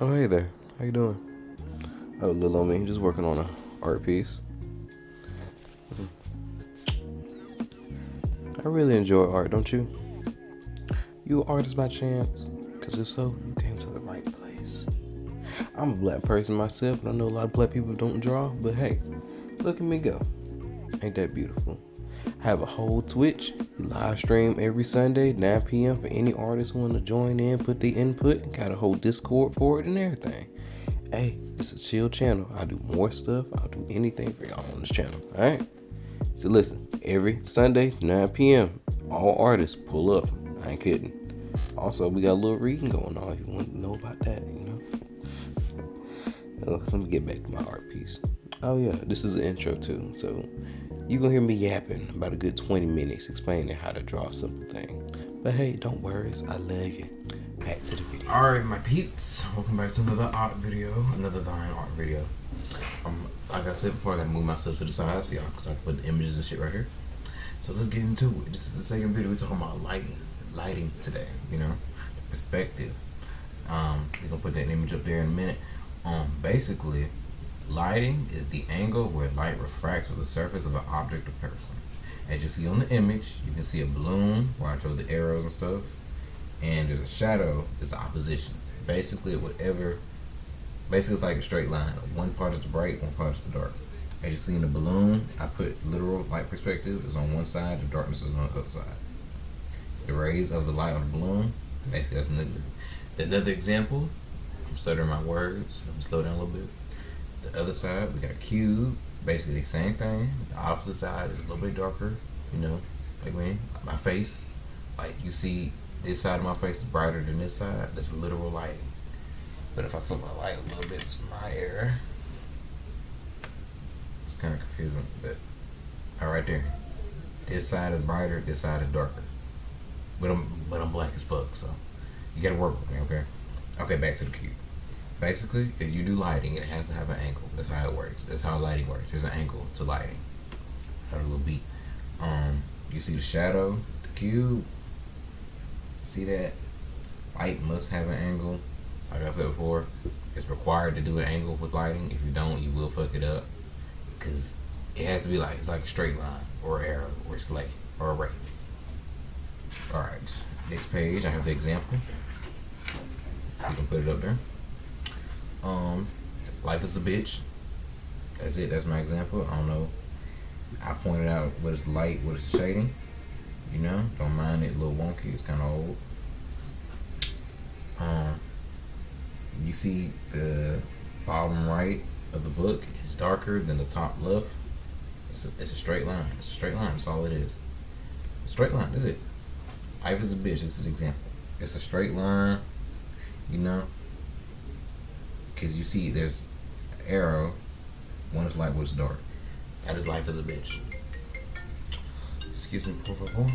Oh, hey there. How you doing? Oh, little old me, just working on a art piece. I really enjoy art, don't you? You an artist by chance? Cause if so, you came to the right place. I'm a black person myself, and I know a lot of black people don't draw, but hey, look at me go. Ain't that beautiful? I have a whole Twitch. We live stream every Sunday, 9 p.m. for any artist who want to join in, put the input. Got a whole Discord for it and everything. Hey, it's a chill channel. I do more stuff. I'll do anything for y'all on this channel. Alright? So listen, every Sunday, 9 p.m., all artists pull up. I ain't kidding. Also, we got a little reading going on if you want to know about that, let me get back to my art piece. Oh yeah, this is an intro too. So you gonna hear me yapping about a good 20 minutes explaining how to draw a simple thing. But hey, don't worry, I love you. Back to the video. Alright, my peeps, welcome back to another art video, another Thine art video. Like I said before, I gotta move myself to the side so y'all can put the images and shit right here. So let's get into it. This is the second video. We're talking about lighting today, perspective. We're gonna put that image up there in a minute. Basically, lighting is the angle where light refracts with the surface of an object or person. As you see on the image, you can see a balloon where I drew the arrows and stuff, and there's a shadow, it's the opposition. Basically, it's like a straight line. One part is the bright, one part is the dark. As you see in the balloon, I put literal light perspective is on one side, the darkness is on the other side. The rays of the light on the balloon, basically that's another example. I'm stuttering my words. Let me slow down a little bit. The other side, we got a cube. Basically the same thing. The opposite side is a little bit darker. Like my face. Like you see, this side of my face is brighter than this side. That's literal lighting. But if I flip my light a little bit to my ear, it's kind of confusing. But right there, this side is brighter. This side is darker. But I'm black as fuck. So you gotta work with me, okay? Okay, back to the cube. Basically, if you do lighting, it has to have an angle. That's how it works. That's how lighting works. There's an angle to lighting. Got a little beat. You see the shadow, the cube. See that? Light must have an angle. Like I said before, it's required to do an angle with lighting. If you don't, you will fuck it up. Cause it has to be it's like a straight line, or arrow, or slate, or a ray. Alright, next page, I have the example. You can put it up there. Life is a bitch. That's it. That's my example. I don't know. I pointed out what is light, what is shading. Don't mind it a little wonky. It's kind of old. You see the bottom right of the book is darker than the top left. It's a straight line. It's a straight line. That's all it is. A straight line. That's it. Life is a bitch. This is an example. It's a straight line. Because you see there's an arrow. One is light, one is dark. That is life as a bitch. Excuse me, por favor.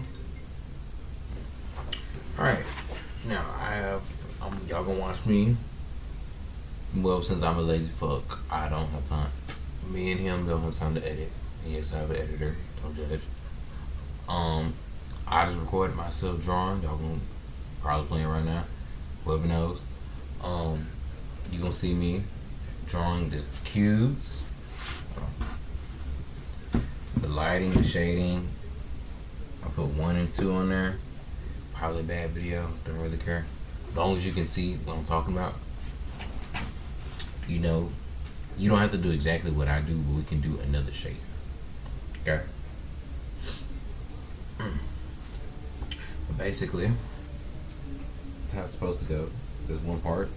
Alright. Now, y'all gonna watch me. Well, since I'm a lazy fuck, I don't have time. Me and him don't have time to edit. He has to have an editor. Don't judge. I just recorded myself drawing. Y'all gonna probably playing right now. Whoever knows. You gonna see me drawing the cubes, the lighting, the shading. I put 1 and 2 on there. Probably a bad video. Don't really care. As long as you can see what I'm talking about. You don't have to do exactly what I do, but we can do another shape. Okay? But basically, that's how it's supposed to go. There's one part.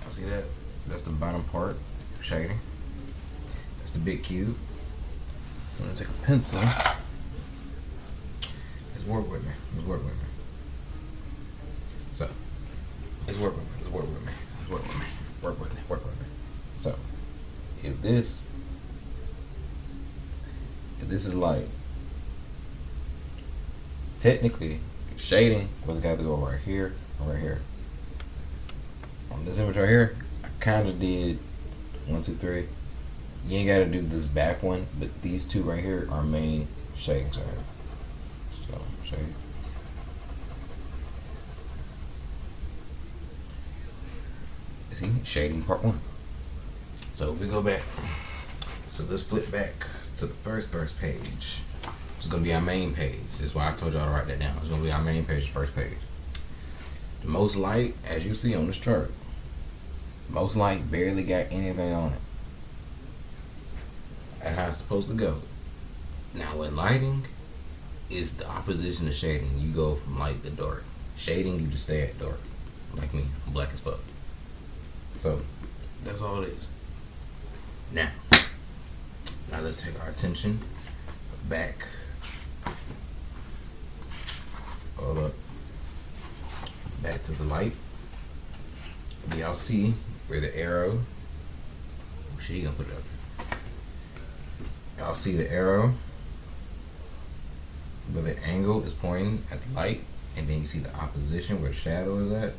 I see that. That's the bottom part, shading. That's the big cube. So I'm gonna take a pencil. Let's work with me. So, let's work with me. Work with me. So, if this is light, technically, shading was got to go right here or right here. On this image right here, I kind of did 1, 2, 3. You ain't got to do this back one, but these two right here are main shadings right here. So, shade. See, shading part 1. So if we go back, so let's flip back to the first page. It's gonna be our main page. That's why I told y'all to write that down. It's gonna be our main page, the first page. The most light, as you see on this chart, most light barely got anything on it. That's how it's supposed to go. Now, when lighting is the opposition of shading, you go from light to dark. Shading, you just stay at dark. Like me, I'm black as fuck. So, that's all it is. Now let's take our attention back. Hold up. Back to the light. Y'all see where the arrow, oh shit, you gonna put it up here. Y'all see the arrow where the angle is pointing at the light, and then you see the opposition where the shadow is at.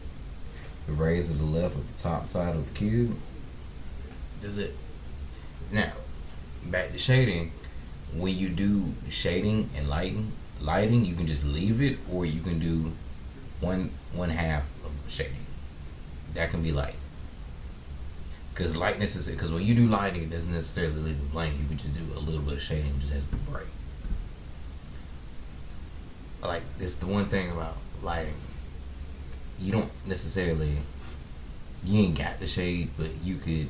The rays to the left of the top side of the cube. That's it. Now, back to shading. When you do shading and lighting, you can just leave it, or you can do one half of shading. That can be light. Because lightness is, because when you do lighting, it doesn't necessarily leave it blank. You can just do a little bit of shading, it just has to be bright. Like, it's the one thing about lighting. You don't necessarily, you ain't got the shade, but you could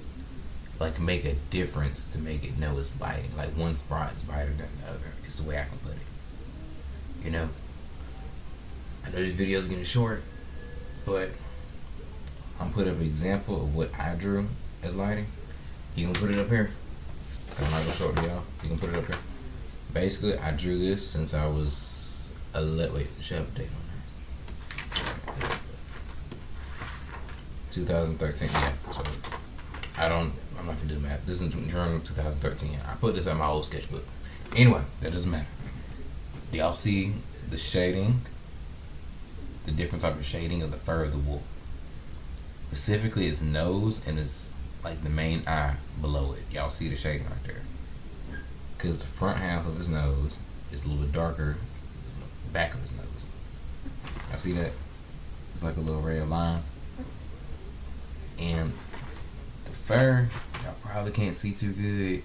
like make a difference to make it know it's lighting. Like, one spot is brighter than the other. It's the way I can put it. You know? I know this video is getting short, but I'm putting up an example of what I drew as lighting. You can put it up here. I'm not gonna show it to y'all. You can put it up here. Basically, I drew this since I was wait, should have a date on there. 2013, yeah. So I'm not gonna do math. This is during 2013. I put this in my old sketchbook. Anyway, that doesn't matter. Do y'all see the shading? The different type of shading of the fur of the wolf. Specifically, its nose and its like the main eye below it. Y'all see the shading right there? Because the front half of his nose is a little bit darker than the back of his nose. Y'all see that? It's like a little ray of lines. And the fur, y'all probably can't see too good,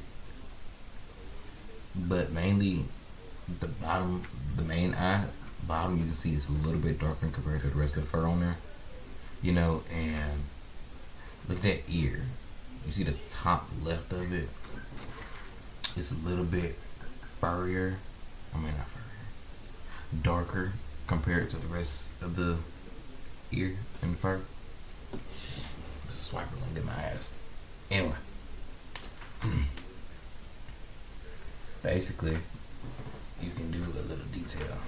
but mainly the bottom, the main eye bottom, you can see it's a little bit darker compared to the rest of the fur on there. You know, and look at that ear. You see the top left of it? It's a little bit furrier. I mean, not furrier. Darker compared to the rest of the ear and the fur. This swiper gonna get my ass. Anyway. Basically, you can do a little detail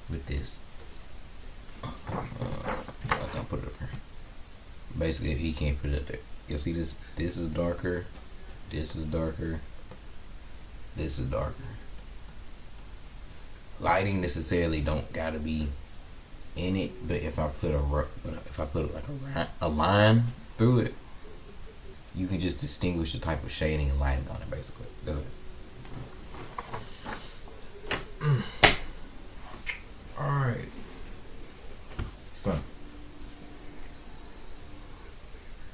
with this. I'll put it up here. Basically, if he can't put it up there, you'll see this. This is darker. This is darker. This is darker. Lighting necessarily don't gotta be in it, but if I put like a line through it, you can just distinguish the type of shading and lighting on it. Basically, that's it. All right. So,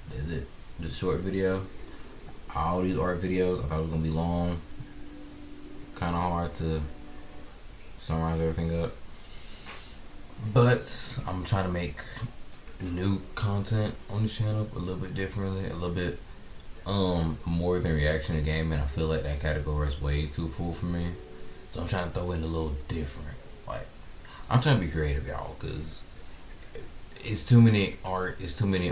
that's it. This short video. All these art videos, I thought it was gonna be long. Kind of hard to summarize everything up. But I'm trying to make new content on the channel a little bit differently, a little bit more than reaction to gaming. I feel like that category is way too full for me. So I'm trying to throw in a little different. Like, I'm trying to be creative, y'all, because it's too many art, it's too many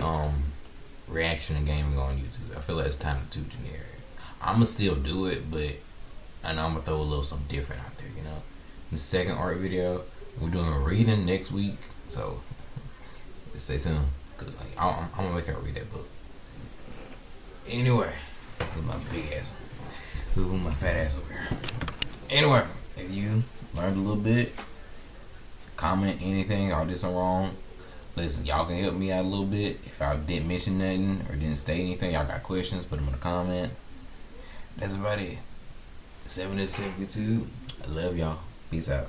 reaction and gaming on YouTube. I feel like it's kind of too generic. I'ma still do it, but I know I'm gonna throw a little something different out there, you know. The second art video, we're doing a reading next week, so stay tuned, cause like I'm gonna make her read that book. Anyway, with my big ass, with my fat ass over here. Anyway, if you learned a little bit, comment anything I did something wrong. Listen, y'all can help me out a little bit. If I didn't mention nothing or didn't say anything, y'all got questions, put them in the comments. That's about it. 7 to 72. I love y'all. Peace out.